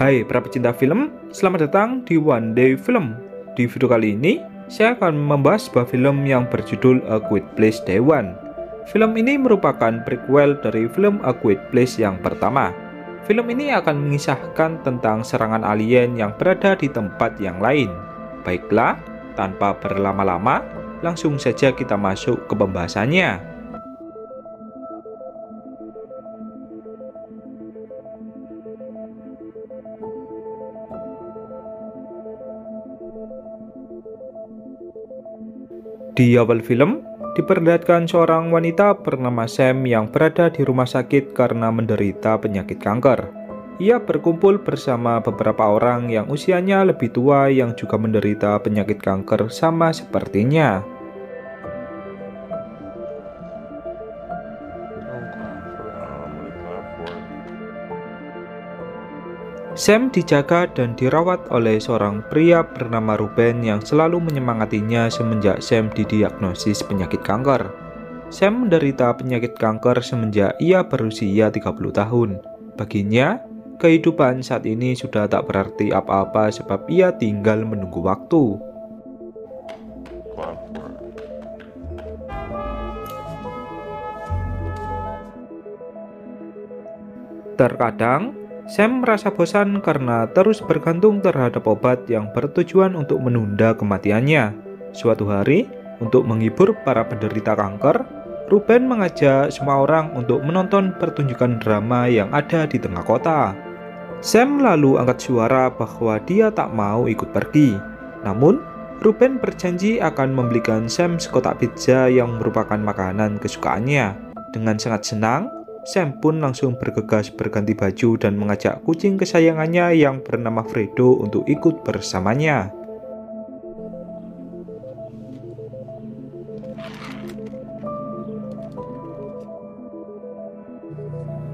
Hai para pecinta film, selamat datang di One Day Film. Di video kali ini, saya akan membahas sebuah film yang berjudul A Quiet Place Day One. Film ini merupakan prequel dari film A Quiet Place yang pertama. Film ini akan mengisahkan tentang serangan alien yang berada di tempat yang lain. Baiklah, tanpa berlama-lama, langsung saja kita masuk ke pembahasannya. Di awal film, diperlihatkan seorang wanita bernama Sam yang berada di rumah sakit karena menderita penyakit kanker. Ia berkumpul bersama beberapa orang yang usianya lebih tua yang juga menderita penyakit kanker sama sepertinya. Sam dijaga dan dirawat oleh seorang pria bernama Ruben yang selalu menyemangatinya semenjak Sam didiagnosis penyakit kanker. Sam menderita penyakit kanker semenjak ia berusia 30 tahun. Baginya, kehidupan saat ini sudah tak berarti apa-apa sebab ia tinggal menunggu waktu. Terkadang, Sam merasa bosan karena terus bergantung terhadap obat yang bertujuan untuk menunda kematiannya. Suatu hari, untuk menghibur para penderita kanker, Ruben mengajak semua orang untuk menonton pertunjukan drama yang ada di tengah kota. Sam lalu angkat suara bahwa dia tak mau ikut pergi. Namun, Ruben berjanji akan membelikan Sam sekotak pizza yang merupakan makanan kesukaannya. Dengan sangat senang, Sam pun langsung bergegas berganti baju dan mengajak kucing kesayangannya yang bernama Fredo untuk ikut bersamanya.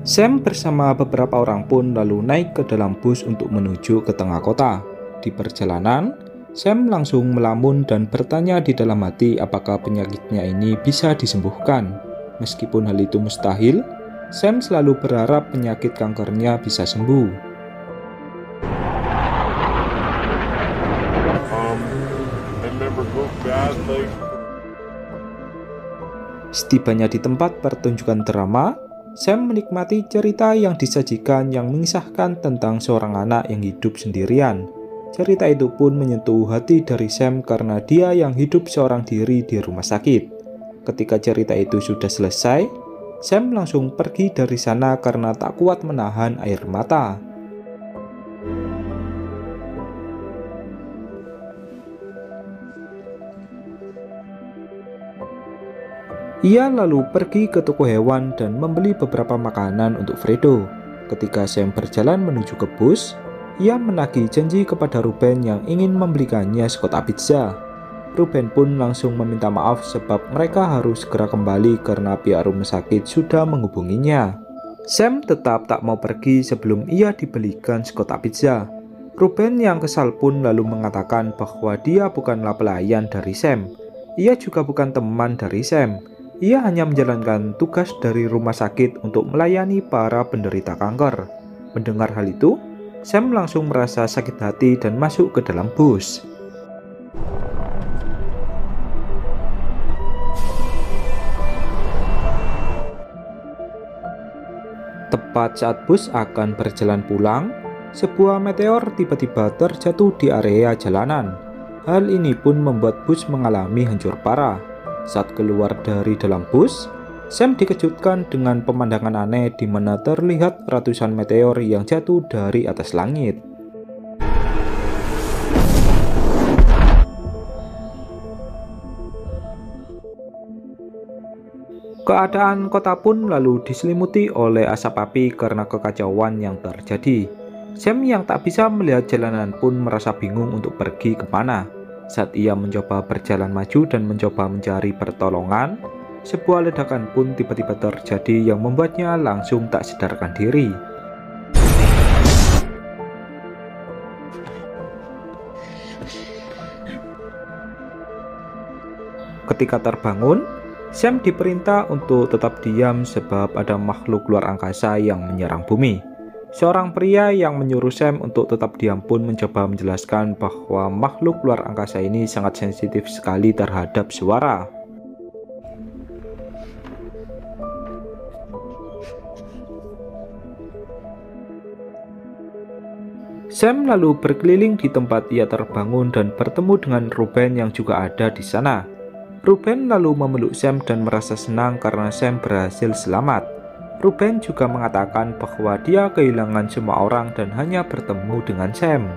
Sam bersama beberapa orang pun lalu naik ke dalam bus untuk menuju ke tengah kota. Di perjalanan, Sam langsung melamun dan bertanya di dalam hati apakah penyakitnya ini bisa disembuhkan. Meskipun hal itu mustahil, Sam selalu berharap penyakit kankernya bisa sembuh. Setibanya di tempat pertunjukan drama, Sam menikmati cerita yang disajikan yang mengisahkan tentang seorang anak yang hidup sendirian. Cerita itu pun menyentuh hati dari Sam karena dia yang hidup seorang diri di rumah sakit. Ketika cerita itu sudah selesai, Sam langsung pergi dari sana karena tak kuat menahan air mata. Ia lalu pergi ke toko hewan dan membeli beberapa makanan untuk Fredo. Ketika Sam berjalan menuju ke bus, ia menagih janji kepada Ruben yang ingin membelikannya sekotak pizza. Ruben pun langsung meminta maaf sebab mereka harus segera kembali karena pihak rumah sakit sudah menghubunginya. Sam tetap tak mau pergi sebelum ia dibelikan sekotak pizza. Ruben yang kesal pun lalu mengatakan bahwa dia bukanlah pelayan dari Sam. Ia juga bukan teman dari Sam. Ia hanya menjalankan tugas dari rumah sakit untuk melayani para penderita kanker. Mendengar hal itu, Sam langsung merasa sakit hati dan masuk ke dalam bus. Tepat saat bus akan berjalan pulang, sebuah meteor tiba-tiba terjatuh di area jalanan. Hal ini pun membuat bus mengalami hancur parah. Saat keluar dari dalam bus, Sam dikejutkan dengan pemandangan aneh di mana terlihat ratusan meteor yang jatuh dari atas langit. Keadaan kota pun lalu diselimuti oleh asap api karena kekacauan yang terjadi. Sam yang tak bisa melihat jalanan pun merasa bingung untuk pergi kemana. Saat ia mencoba berjalan maju dan mencoba mencari pertolongan, sebuah ledakan pun tiba-tiba terjadi yang membuatnya langsung tak sadarkan diri. Ketika terbangun, Sam diperintah untuk tetap diam sebab ada makhluk luar angkasa yang menyerang bumi. Seorang pria yang menyuruh Sam untuk tetap diam pun mencoba menjelaskan bahwa makhluk luar angkasa ini sangat sensitif sekali terhadap suara. Sam lalu berkeliling di tempat ia terbangun dan bertemu dengan Ruben yang juga ada di sana. Ruben lalu memeluk Sam dan merasa senang karena Sam berhasil selamat. Ruben juga mengatakan bahwa dia kehilangan semua orang dan hanya bertemu dengan Sam.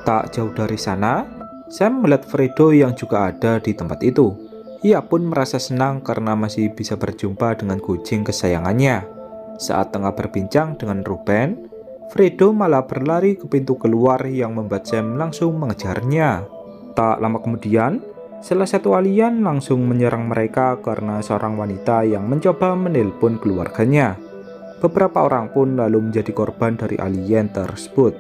Tak jauh dari sana, Sam melihat Fredo yang juga ada di tempat itu. Ia pun merasa senang karena masih bisa berjumpa dengan kucing kesayangannya. Saat tengah berbincang dengan Ruben, Fredo malah berlari ke pintu keluar yang membuat Sam langsung mengejarnya. Tak lama kemudian, salah satu alien langsung menyerang mereka karena seorang wanita yang mencoba menelpon keluarganya. Beberapa orang pun lalu menjadi korban dari alien tersebut.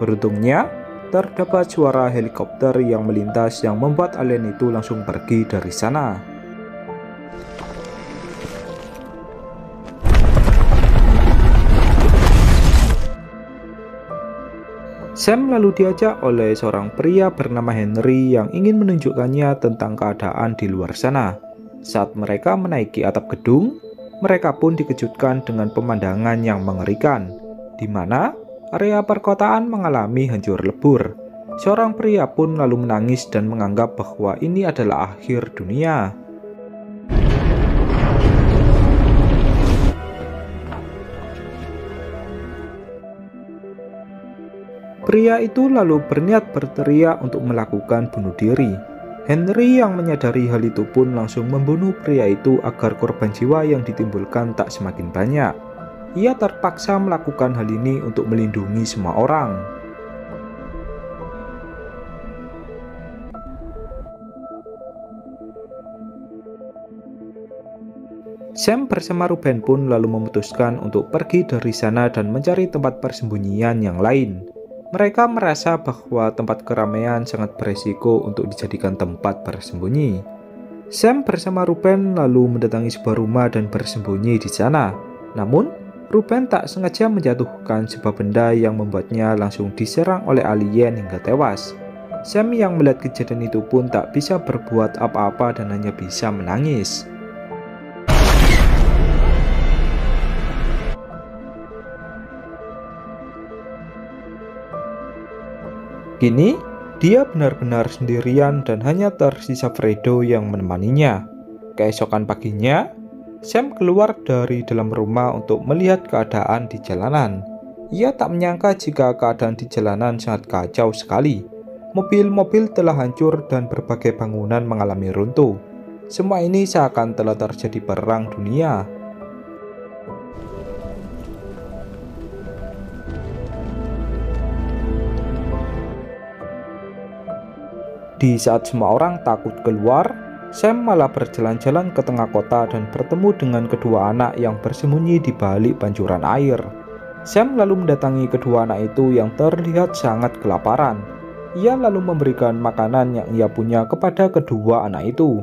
Beruntungnya, terdapat suara helikopter yang melintas yang membuat alien itu langsung pergi dari sana. Sam lalu diajak oleh seorang pria bernama Henry yang ingin menunjukkannya tentang keadaan di luar sana. Saat mereka menaiki atap gedung, mereka pun dikejutkan dengan pemandangan yang mengerikan, di mana area perkotaan mengalami hancur lebur. Seorang pria pun lalu menangis dan menganggap bahwa ini adalah akhir dunia. Pria itu lalu berniat berteriak untuk melakukan bunuh diri. Henry yang menyadari hal itu pun langsung membunuh pria itu agar korban jiwa yang ditimbulkan tak semakin banyak. Ia terpaksa melakukan hal ini untuk melindungi semua orang. Sam bersama Ruben pun lalu memutuskan untuk pergi dari sana dan mencari tempat persembunyian yang lain. Mereka merasa bahwa tempat keramaian sangat beresiko untuk dijadikan tempat bersembunyi. Sam bersama Ruben lalu mendatangi sebuah rumah dan bersembunyi di sana. Namun, Ruben tak sengaja menjatuhkan sebuah benda yang membuatnya langsung diserang oleh alien hingga tewas. Sam yang melihat kejadian itu pun tak bisa berbuat apa-apa dan hanya bisa menangis. Kini, dia benar-benar sendirian dan hanya tersisa Fredo yang menemaninya. Keesokan paginya, Sam keluar dari dalam rumah untuk melihat keadaan di jalanan. Ia tak menyangka jika keadaan di jalanan sangat kacau sekali. Mobil-mobil telah hancur dan berbagai bangunan mengalami runtuh. Semua ini seakan telah terjadi perang dunia. Di saat semua orang takut keluar, Sam malah berjalan-jalan ke tengah kota dan bertemu dengan kedua anak yang bersembunyi di balik banjuran air. Sam lalu mendatangi kedua anak itu yang terlihat sangat kelaparan. Ia lalu memberikan makanan yang ia punya kepada kedua anak itu.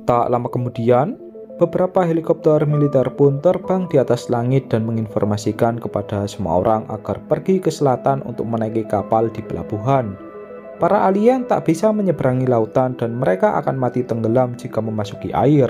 Tak lama kemudian, beberapa helikopter militer pun terbang di atas langit dan menginformasikan kepada semua orang agar pergi ke selatan untuk menaiki kapal di pelabuhan. Para alien tak bisa menyeberangi lautan dan mereka akan mati tenggelam jika memasuki air.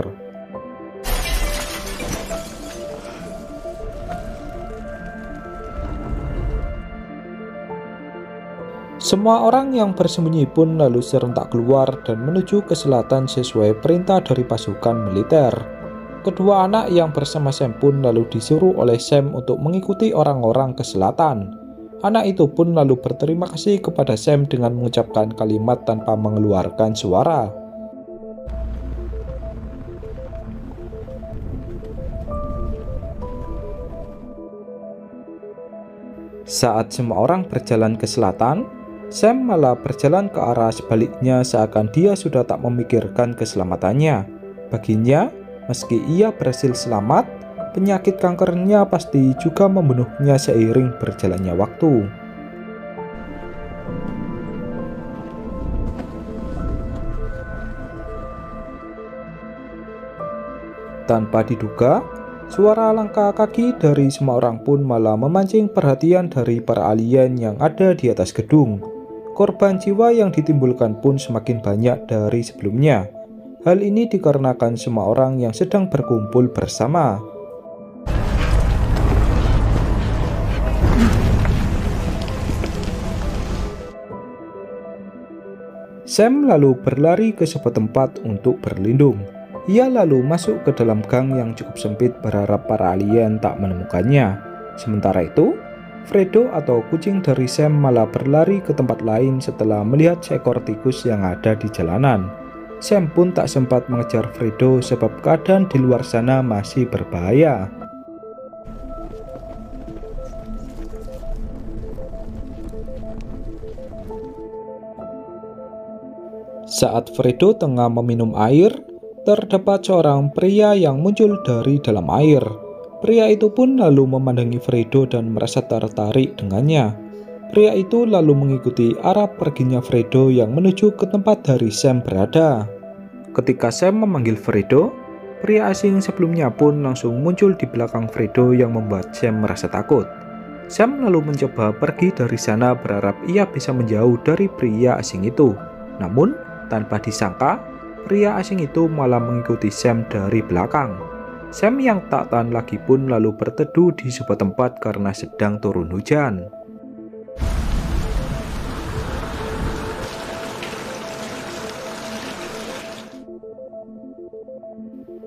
Semua orang yang bersembunyi pun lalu serentak keluar dan menuju ke selatan sesuai perintah dari pasukan militer. Kedua anak yang bersama Sam pun lalu disuruh oleh Sam untuk mengikuti orang-orang ke selatan. Anak itu pun lalu berterima kasih kepada Sam dengan mengucapkan kalimat tanpa mengeluarkan suara. Saat semua orang berjalan ke selatan, Sam malah berjalan ke arah sebaliknya seakan dia sudah tak memikirkan keselamatannya. Baginya, meski ia berhasil selamat, penyakit kankernya pasti juga membunuhnya seiring berjalannya waktu. Tanpa diduga, suara langkah kaki dari semua orang pun malah memancing perhatian dari para alien yang ada di atas gedung. Korban jiwa yang ditimbulkan pun semakin banyak dari sebelumnya. Hal ini dikarenakan semua orang yang sedang berkumpul bersama. Sam lalu berlari ke sebuah tempat untuk berlindung. Ia lalu masuk ke dalam gang yang cukup sempit berharap para alien tak menemukannya. Sementara itu, Fredo atau kucing dari Sam malah berlari ke tempat lain setelah melihat seekor tikus yang ada di jalanan. Sam pun tak sempat mengejar Fredo sebab keadaan di luar sana masih berbahaya. Saat Fredo tengah meminum air, terdapat seorang pria yang muncul dari dalam air. Pria itu pun lalu memandangi Fredo dan merasa tertarik dengannya. Pria itu lalu mengikuti arah perginya Fredo yang menuju ke tempat dari Sam berada. Ketika Sam memanggil Fredo, pria asing sebelumnya pun langsung muncul di belakang Fredo yang membuat Sam merasa takut. Sam lalu mencoba pergi dari sana berharap ia bisa menjauh dari pria asing itu. Namun, tanpa disangka, pria asing itu malah mengikuti Sam dari belakang. Sam yang tak tahan lagi pun lalu berteduh di sebuah tempat karena sedang turun hujan.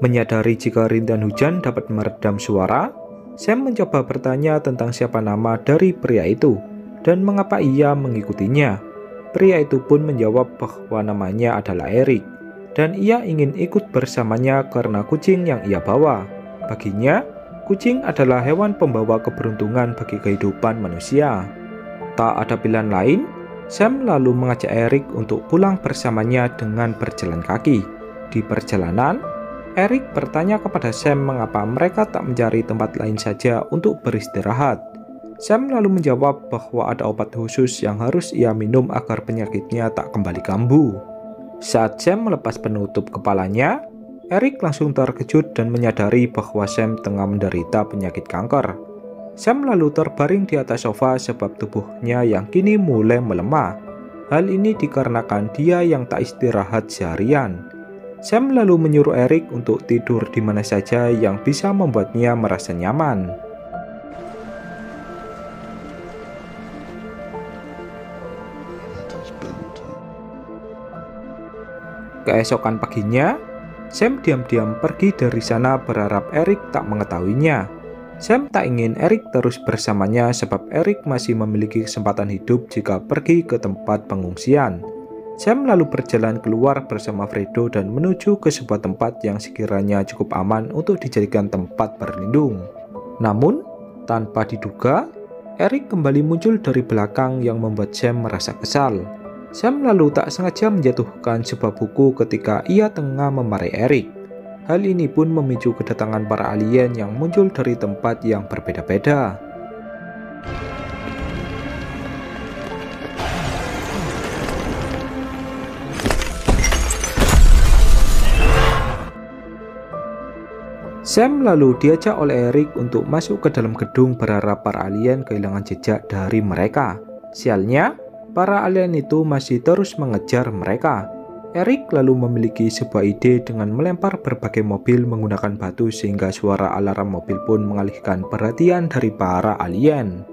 Menyadari jika rintihan hujan dapat meredam suara, Sam mencoba bertanya tentang siapa nama dari pria itu dan mengapa ia mengikutinya. Pria itu pun menjawab bahwa namanya adalah Eric, dan ia ingin ikut bersamanya karena kucing yang ia bawa. Baginya, kucing adalah hewan pembawa keberuntungan bagi kehidupan manusia. Tak ada pilihan lain, Sam lalu mengajak Eric untuk pulang bersamanya dengan berjalan kaki. Di perjalanan, Eric bertanya kepada Sam mengapa mereka tak mencari tempat lain saja untuk beristirahat. Sam lalu menjawab bahwa ada obat khusus yang harus ia minum agar penyakitnya tak kembali kambuh. Saat Sam melepas penutup kepalanya, Eric langsung terkejut dan menyadari bahwa Sam tengah menderita penyakit kanker. Sam lalu terbaring di atas sofa sebab tubuhnya yang kini mulai melemah. Hal ini dikarenakan dia yang tak istirahat seharian. Sam lalu menyuruh Eric untuk tidur di mana saja yang bisa membuatnya merasa nyaman. Keesokan paginya, Sam diam-diam pergi dari sana berharap Eric tak mengetahuinya. Sam tak ingin Eric terus bersamanya sebab Eric masih memiliki kesempatan hidup jika pergi ke tempat pengungsian. Sam lalu berjalan keluar bersama Fredo dan menuju ke sebuah tempat yang sekiranya cukup aman untuk dijadikan tempat berlindung. Namun, tanpa diduga, Eric kembali muncul dari belakang yang membuat Sam merasa kesal. Sam lalu tak sengaja menjatuhkan sebuah buku ketika ia tengah memarahi Eric. Hal ini pun memicu kedatangan para alien yang muncul dari tempat yang berbeda-beda. Sam lalu diajak oleh Eric untuk masuk ke dalam gedung berharap para alien kehilangan jejak dari mereka. Sialnya, para alien itu masih terus mengejar mereka. Eric lalu memiliki sebuah ide dengan melempar berbagai mobil menggunakan batu sehingga suara alarm mobil pun mengalihkan perhatian dari para alien.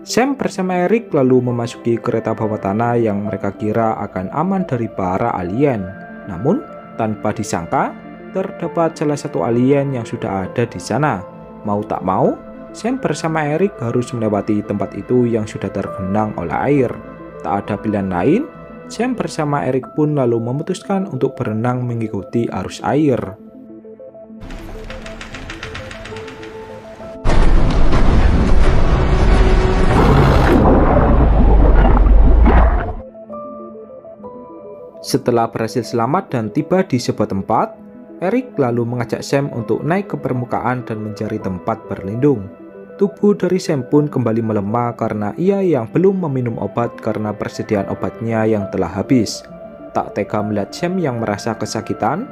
Sam bersama Eric lalu memasuki kereta bawah tanah yang mereka kira akan aman dari para alien. Namun, tanpa disangka, terdapat salah satu alien yang sudah ada di sana. Mau tak mau, Sam bersama Eric harus melewati tempat itu yang sudah tergenang oleh air. Tak ada pilihan lain, Sam bersama Eric pun lalu memutuskan untuk berenang mengikuti arus air. Setelah berhasil selamat dan tiba di sebuah tempat, Eric lalu mengajak Sam untuk naik ke permukaan dan mencari tempat berlindung. Tubuh dari Sam pun kembali melemah karena ia yang belum meminum obat karena persediaan obatnya yang telah habis. Tak tega melihat Sam yang merasa kesakitan,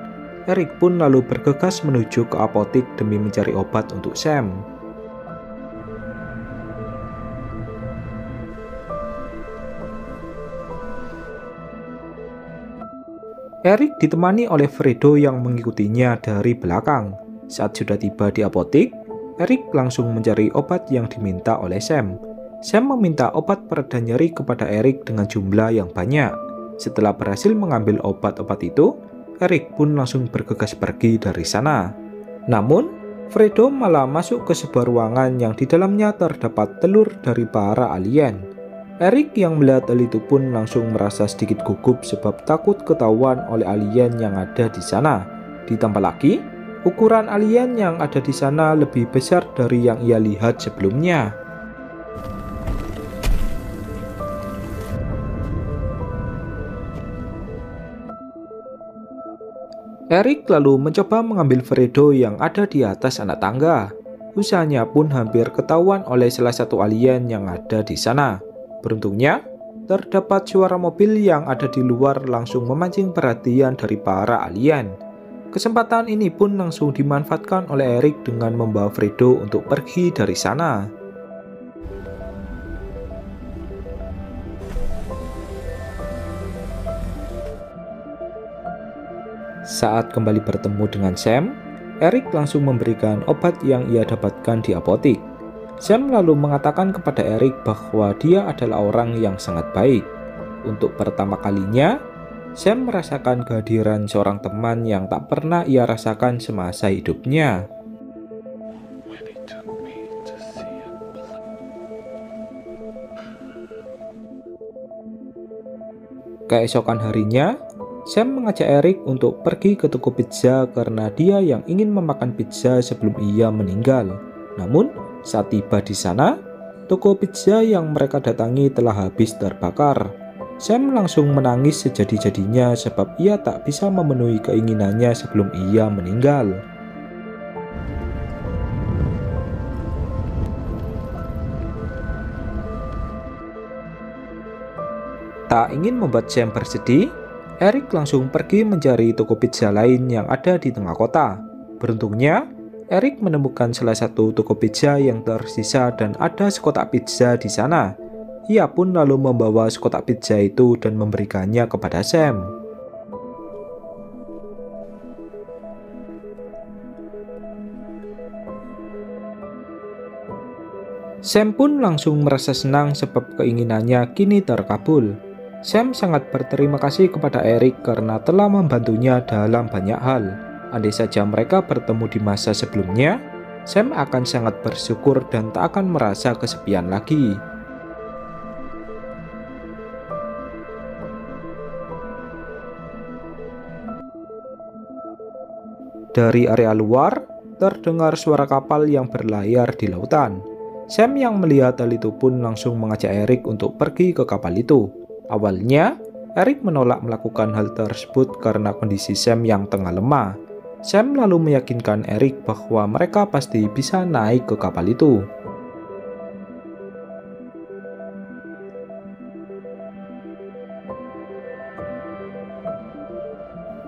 Eric pun lalu bergegas menuju ke apotik demi mencari obat untuk Sam. Eric ditemani oleh Fredo yang mengikutinya dari belakang. Saat sudah tiba di apotik, Eric langsung mencari obat yang diminta oleh Sam. Sam meminta obat pereda nyeri kepada Eric dengan jumlah yang banyak. Setelah berhasil mengambil obat-obat itu, Eric pun langsung bergegas pergi dari sana. Namun, Fredo malah masuk ke sebuah ruangan yang di dalamnya terdapat telur dari para alien. Eric yang melihat hal itu pun langsung merasa sedikit gugup sebab takut ketahuan oleh alien yang ada di sana. Ditambah lagi, ukuran alien yang ada di sana lebih besar dari yang ia lihat sebelumnya. Eric lalu mencoba mengambil Fredo yang ada di atas anak tangga. Usahanya pun hampir ketahuan oleh salah satu alien yang ada di sana. Beruntungnya, terdapat suara mobil yang ada di luar langsung memancing perhatian dari para alien. Kesempatan ini pun langsung dimanfaatkan oleh Eric dengan membawa Fredo untuk pergi dari sana. Saat kembali bertemu dengan Sam, Eric langsung memberikan obat yang ia dapatkan di apotik. Sam lalu mengatakan kepada Eric bahwa dia adalah orang yang sangat baik. Untuk pertama kalinya, Sam merasakan kehadiran seorang teman yang tak pernah ia rasakan semasa hidupnya. Keesokan harinya, Sam mengajak Eric untuk pergi ke toko pizza karena dia yang ingin memakan pizza sebelum ia meninggal. Namun, saat tiba di sana, toko pizza yang mereka datangi telah habis terbakar. Sam langsung menangis sejadi-jadinya sebab ia tak bisa memenuhi keinginannya sebelum ia meninggal. Tak ingin membuat Sam bersedih, Eric langsung pergi mencari toko pizza lain yang ada di tengah kota. Beruntungnya, Eric menemukan salah satu toko pizza yang tersisa dan ada sekotak pizza di sana. Ia pun lalu membawa sekotak pizza itu dan memberikannya kepada Sam. Sam pun langsung merasa senang sebab keinginannya kini terkabul. Sam sangat berterima kasih kepada Eric karena telah membantunya dalam banyak hal. Andai saja mereka bertemu di masa sebelumnya, Sam akan sangat bersyukur dan tak akan merasa kesepian lagi. Dari area luar, terdengar suara kapal yang berlayar di lautan. Sam yang melihat hal itu pun langsung mengajak Eric untuk pergi ke kapal itu. Awalnya, Eric menolak melakukan hal tersebut karena kondisi Sam yang tengah lemah. Sam lalu meyakinkan Eric bahwa mereka pasti bisa naik ke kapal itu.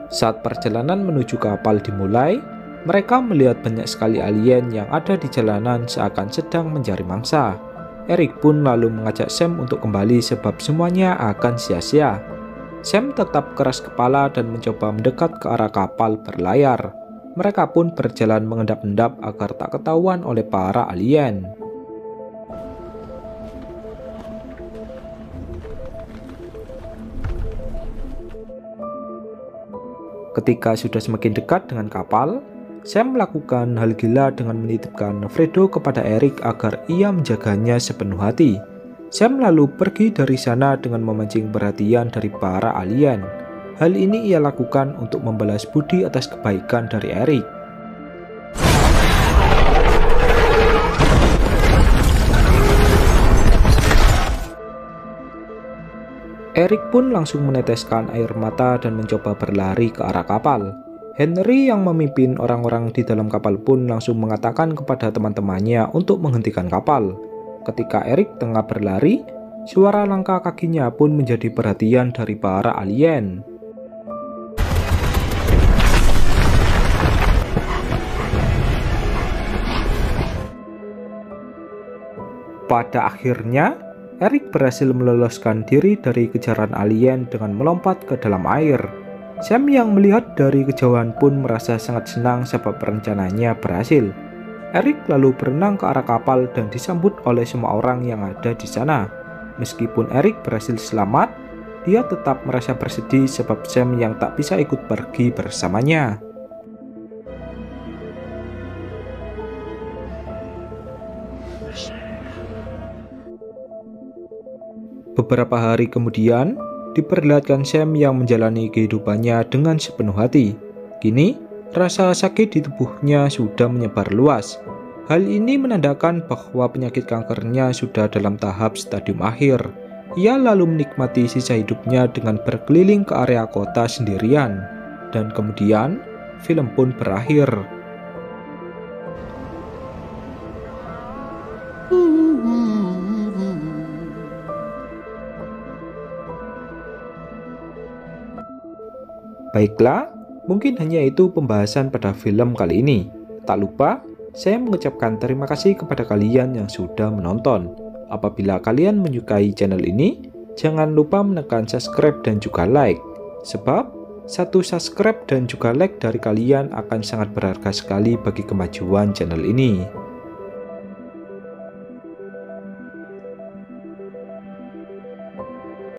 Saat perjalanan menuju kapal dimulai, mereka melihat banyak sekali alien yang ada di jalanan seakan sedang mencari mangsa. Eric pun lalu mengajak Sam untuk kembali sebab semuanya akan sia-sia. Sam tetap keras kepala dan mencoba mendekat ke arah kapal berlayar. Mereka pun berjalan mengendap-endap agar tak ketahuan oleh para alien. Ketika sudah semakin dekat dengan kapal, Sam melakukan hal gila dengan menitipkan Fredo kepada Eric agar ia menjaganya sepenuh hati. Sam lalu pergi dari sana dengan memancing perhatian dari para alien. Hal ini ia lakukan untuk membalas budi atas kebaikan dari Eric. Eric pun langsung meneteskan air mata dan mencoba berlari ke arah kapal. Henry yang memimpin orang-orang di dalam kapal pun langsung mengatakan kepada teman-temannya untuk menghentikan kapal. Ketika Eric tengah berlari, suara langkah kakinya pun menjadi perhatian dari para alien. Pada akhirnya, Eric berhasil meloloskan diri dari kejaran alien dengan melompat ke dalam air. Sam yang melihat dari kejauhan pun merasa sangat senang sebab rencananya berhasil. Eric lalu berenang ke arah kapal dan disambut oleh semua orang yang ada di sana. Meskipun Eric berhasil selamat, dia tetap merasa bersedih sebab Sam yang tak bisa ikut pergi bersamanya. Beberapa hari kemudian, diperlihatkan Sam yang menjalani kehidupannya dengan sepenuh hati. Kini, rasa sakit di tubuhnya sudah menyebar luas. Hal ini menandakan bahwa penyakit kankernya sudah dalam tahap stadium akhir. Ia lalu menikmati sisa hidupnya dengan berkeliling ke area kota sendirian. Dan kemudian, film pun berakhir. Baiklah, mungkin hanya itu pembahasan pada film kali ini. Tak lupa, saya mengucapkan terima kasih kepada kalian yang sudah menonton. Apabila kalian menyukai channel ini, jangan lupa menekan subscribe dan juga like. Sebab, satu subscribe dan juga like dari kalian akan sangat berharga sekali bagi kemajuan channel ini.